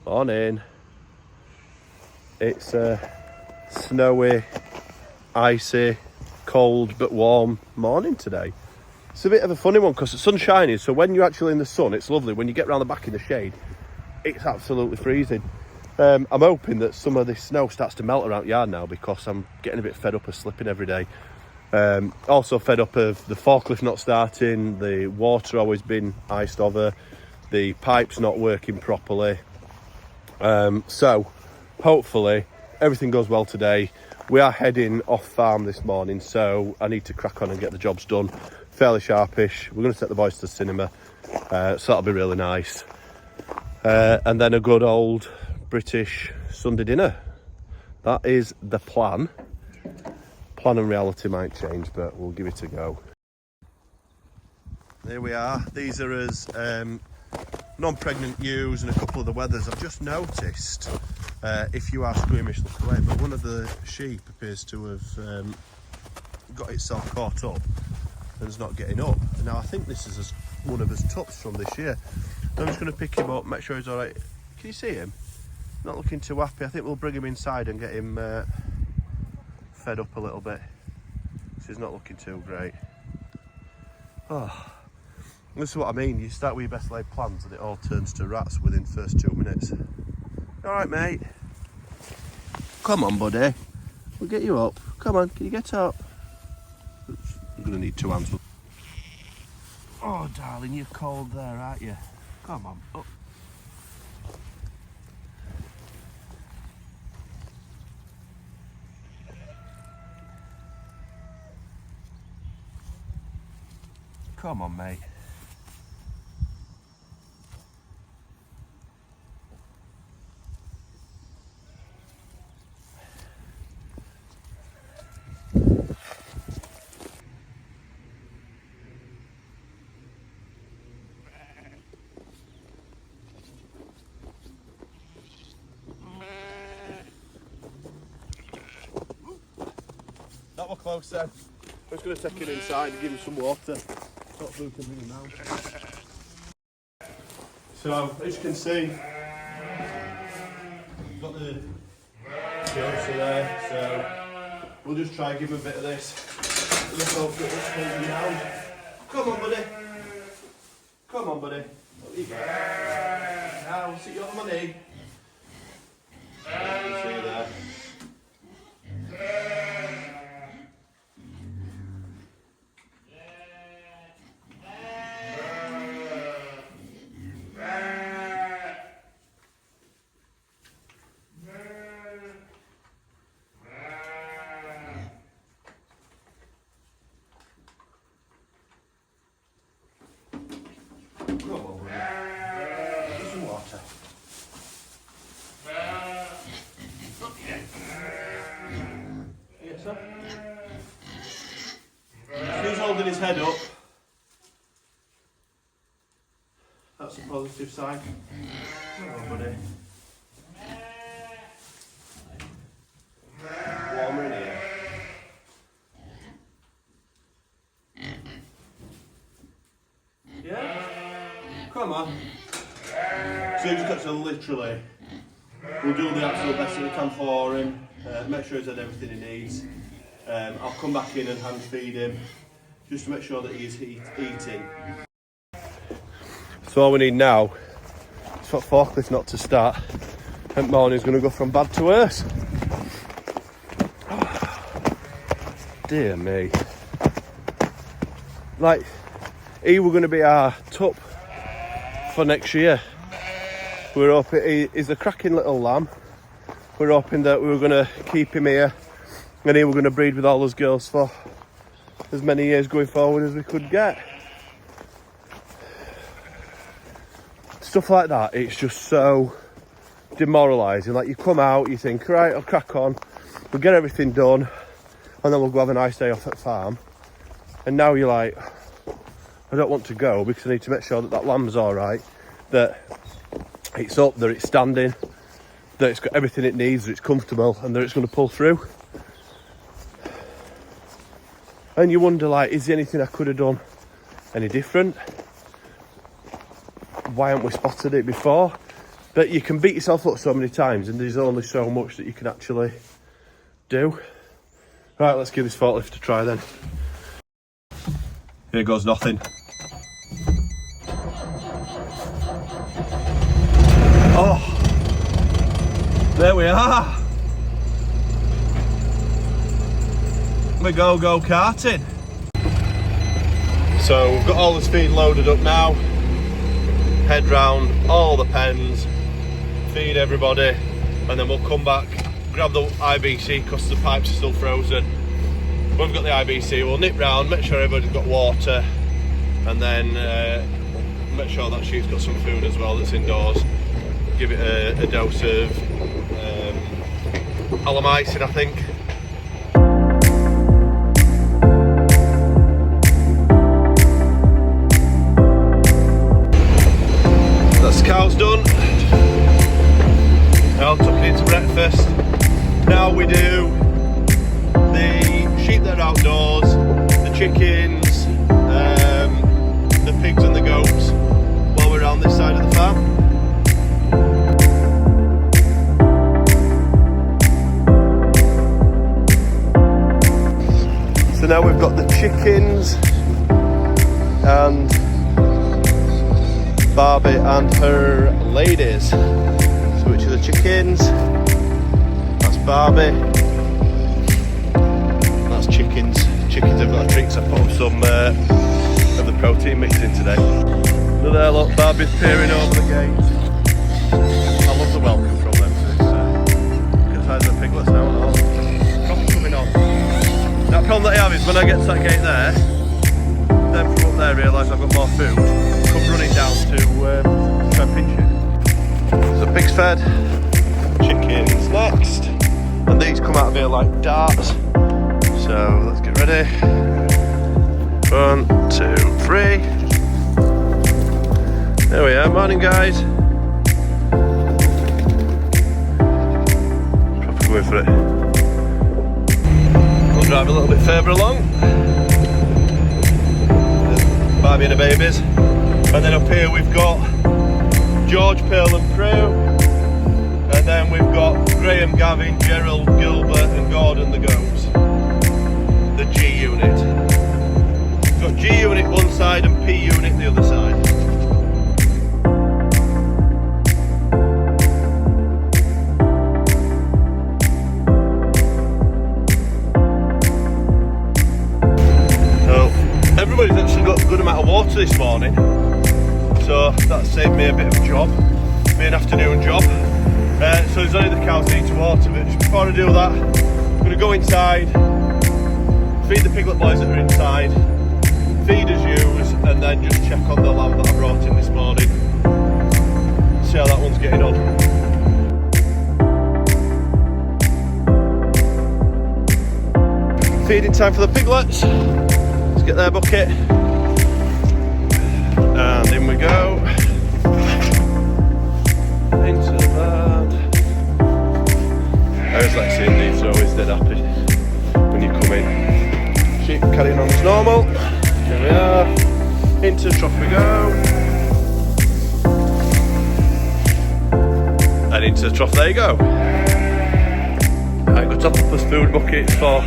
Morning. It's a snowy, icy, cold but warm morning today. It's a bit of a funny one because the sun's shining, so when you're actually in the sun it's lovely. When you get round the back in the shade, it's absolutely freezing. I'm hoping that some of this snow starts to melt around the yard now because I'm getting a bit fed up of slipping every day. Also fed up of the forklift not starting, the water always been iced over, the pipes not working properly. So hopefully everything goes well today. We are heading off farm this morning, so I need to crack on and get the jobs done fairly sharpish. We're going to take the boys to the cinema, so that'll be really nice. And then a good old British Sunday dinner. That is the plan. Plan and reality might change, but we'll give it a go. There we are. These are us non-pregnant ewes and a couple of the wethers. I've just noticed, if you are squeamish, look away, but one of the sheep appears to have got itself caught up and is not getting up. Now I think this is one of his tups from this year. I'm just going to pick him up, make sure he's all right. Can you see him? Not looking too happy. I think we'll bring him inside and get him fed up a little bit. So he's not looking too great. Oh. This is what I mean, you start with your best laid plans and it all turns to rats within the first 2 minutes. Alright mate. Come on buddy. We'll get you up. Come on, can you get up? Oops, I'm going to need 2 hands. Oh darling, you're cold there, aren't you? Come on, up. Come on mate. That was close then. I'm just going to take him inside and give him some water. Hopefully we can bring him down. So, as you can see, we've got the Yorkshire there, so we'll just try and give him a bit of this. Let's hope that it's holding him down. Come on, buddy. Come on, buddy. What you got? Now, we'll sit you on my knee. See you there. He's holding his head up. That's a positive sign. Come on, buddy. Warmer in here. Yeah? Come on. So you just got to literally, we'll do the absolute best that we can for him. Make sure he's had everything he needs. I'll come back in and hand feed him just to make sure that he's eating. So all we need now is for forklift not to start. And morning's going to go from bad to worse. Oh, dear me. Like, he were going to be our tup for next year. We're hoping he's a cracking little lamb. We're hoping that we were going to keep him here and he were going to breed with all those girls for as many years going forward as we could get. Stuff like that, it's just so demoralising. Like, you come out, you think, right, I'll crack on, we'll get everything done, and then we'll go have a nice day off at farm. And now you're like, I don't want to go because I need to make sure that that lamb's all right, that it's up, that it's standing, that it's got everything it needs, that it's comfortable, and that it's going to pull through. And you wonder, like, is there anything I could have done any different? Why haven't we spotted it before? But you can beat yourself up so many times, and there's only so much that you can actually do. Right, let's give this forklift a try then. Here goes nothing. Oh, there we are. We go karting. So we've got all this feed loaded up now. Head round all the pens, feed everybody, and then we'll come back, grab the IBC because the pipes are still frozen. When we've got the IBC, we'll nip round, make sure everybody's got water, and then make sure that sheep's got some food as well that's indoors. Give it a dose of alomycin, I think. That's the cows done. Now tucking into breakfast. Now we do the sheep that are outdoors, the chickens, the pigs and the goats while we're around this side of the farm. So now we've got the chickens and Barbie and her ladies. So which are the chickens? That's Barbie. That's chickens. Chickens have got treats. I put some of the protein mix in today. Look there, look, Barbie's peering over the gate. I love the welcome from them to this. Look at the size of the piglets now and all. Proper coming on. That problem that I have is when I get to that gate there, then from up there realise I've got more food, come running down to try and pinch it. So pigs fed, chickens next, and these come out of here like darts. So let's get ready. 1, 2, 3. There we are, morning guys. Proper going for it. We'll drive a little bit further along. Barbie and the babies. And then up here we've got George, Pearl and Prue. And then we've got Graham, Gavin, Gerald, Gilbert and Gordon the goats. The G unit. We've got G unit one side and P unit the other side. Everybody's actually got a good amount of water this morning, so that saved me a bit of a job, me an afternoon job. So there's only the cows need to water, but just before I do that, I'm going to go inside, feed the piglet boys that are inside, feed as use, and then just check on the lamb that I brought in this morning, see how that one's getting on. Feeding time for the piglets. Get their bucket and in we go into the barn. I always like seeing these, they're always dead happy when you come in. Sheep carrying on as normal. Here we are, into the trough we go, and into the trough there you go. I've got top up this food bucket for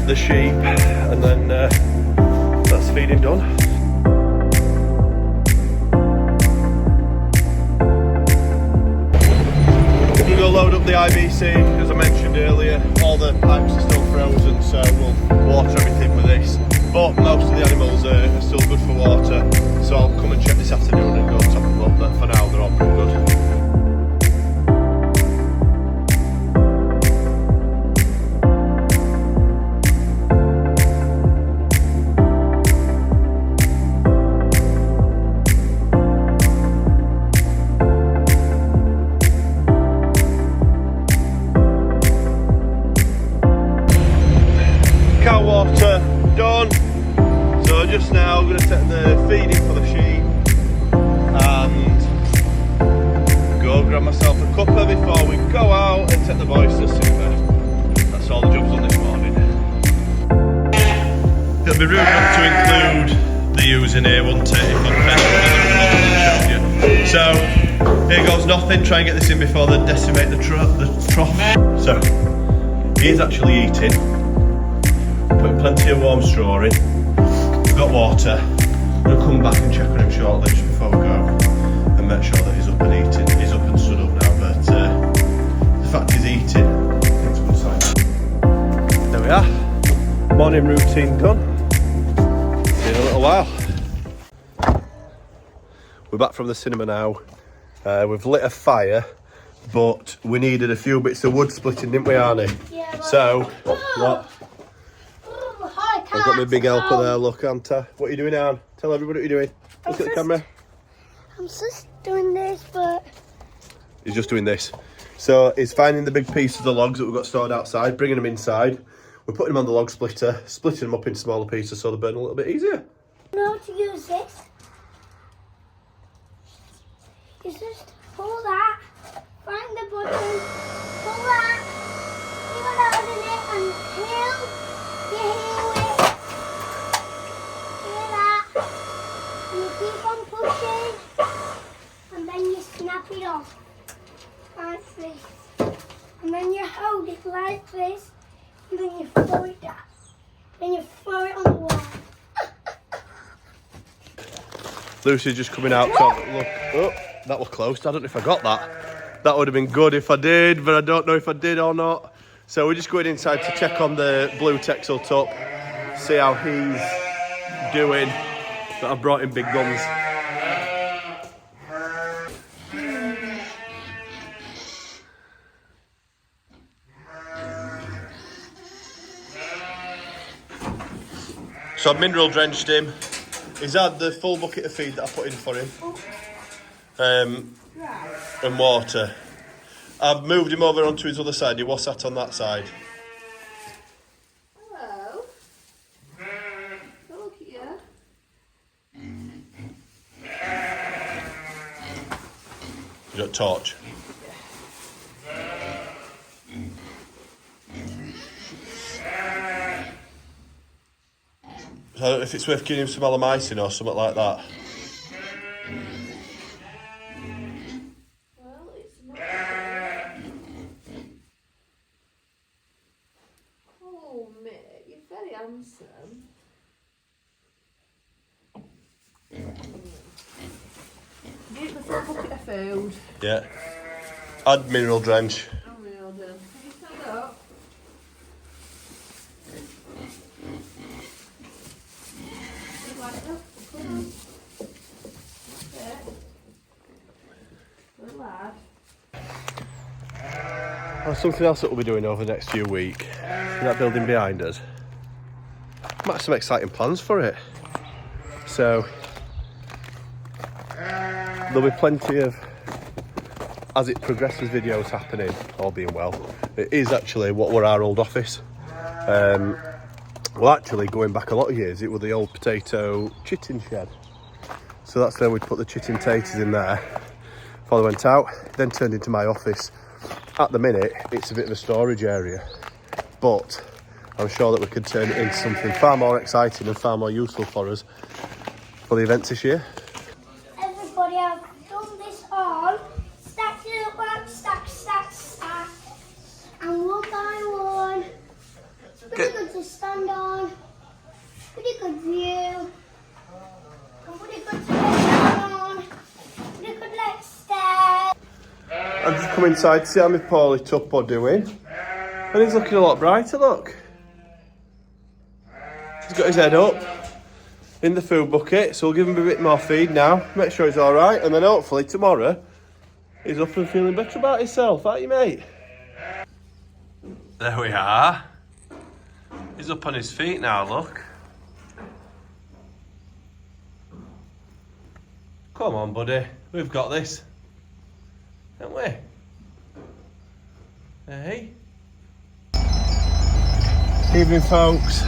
the sheep, and then that's feeding done. I'm going to go load up the IBC, as I mentioned earlier. All the pipes are still frozen, so we'll water everything with this. But most of the animals are still good for water, so I'll come and check this afternoon and go top them up, but for now they're all pretty good. Cow water done. So just now I'm going to take the feeding for the sheep and go grab myself a cuppa before we go out and take the boys to supper. That's all the jobs on this morning. It'll be rude not to include the ewes in here, wouldn't it, if I'm showed you. So Here goes nothing. Try and get this in before they decimate the trough. So, he's actually eating. Putting plenty of warm straw in. We've got water. I'm going to come back and check on him shortly just before we go and make sure that he's up and eating. He's up and stood up now, but the fact he's eating, I think it's a good sign. There we are. Morning routine done. See you in a little while. We're back from the cinema now. We've lit a fire, but we needed a few bits of wood splitting, didn't we, Arnie? Yeah. So, what? I've got my big helper there, look, Anta. What are you doing, Anne? Tell everybody what you're doing. Look at the camera. I'm just doing this, but... He's just doing this. So, he's finding the big piece of the logs that we've got stored outside, bringing them inside. We're putting them on the log splitter, splitting them up into smaller pieces so they burn a little bit easier. You know how to use this? You just pull that, find the button, pull that, you go down in it and heel it, hear that, and you keep on pushing, and then you snap it off, like this, and then you hold it like this, and then you throw it down, then you throw it on the wall. Lucy's just coming out, so look, oh, that was close. I don't know if I got that. That would have been good if I did, but I don't know if I did or not. So we're just going inside to check on the blue texel top, see how he's doing. But I've brought him big guns. So I've mineral drenched him. He's had the full bucket of feed that I put in for him. And water. I've moved him over onto his other side. He was sat on that side. Hello. Look here. You got a torch. So I don't know if it's worth giving him some alamicin or something like that. Well, it's not. Oh, mate, you're very handsome. Get the full bucket of food. Yeah. Add mineral drench. Oh, well done. Can you stand up? Something else that we'll be doing over the next few weeks. That building behind us. Might have some exciting plans for it. So there'll be plenty of, as it progresses, videos happening, all being well. It is actually what were our old office. Well, actually, going back a lot of years, it was the old potato chitting shed. So that's where we'd put the chitting taters in there before they went out. Then turned into my office. At the minute, it's a bit of a storage area, but I'm sure that we could turn it into something far more exciting and far more useful for us for the events this year. Everybody, I've done this all. Stacked it up like stack, stack, stack. And one by one. Pretty good to stand on. Pretty good view. And pretty good to get down on. Pretty good like stairs. I've just come inside to see how my poorly tuppo doing. And he's looking a lot brighter, look. He's got his head up in the food bucket, so we'll give him a bit more feed now, make sure he's alright, and then hopefully tomorrow he's up and feeling better about himself, aren't you, mate? There we are. He's up on his feet now, look. Come on, buddy, we've got this. Don't we? Hey. Evening, folks.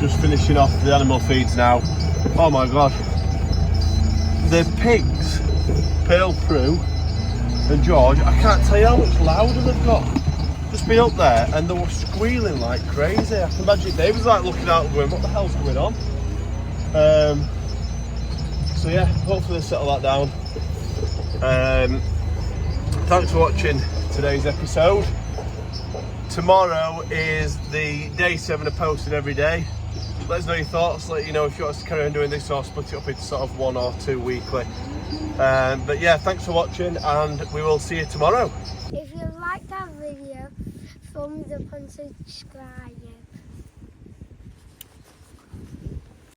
Just finishing off the animal feeds now. Oh my god. The pigs, Pearl, Prue and George, I can't tell you how much louder they've got. Just been up there and they were squealing like crazy. I can imagine David's like looking out going, what the hell's going on? So yeah, hopefully settle that down. Thanks for watching today's episode. Tomorrow is the day 7 of posting every day. Let us know your thoughts, let you know if you want us to carry on doing this or split it up into sort of 1 or 2 weekly. But yeah, thanks for watching and we will see you tomorrow. If you liked that video, thumbs up and subscribe.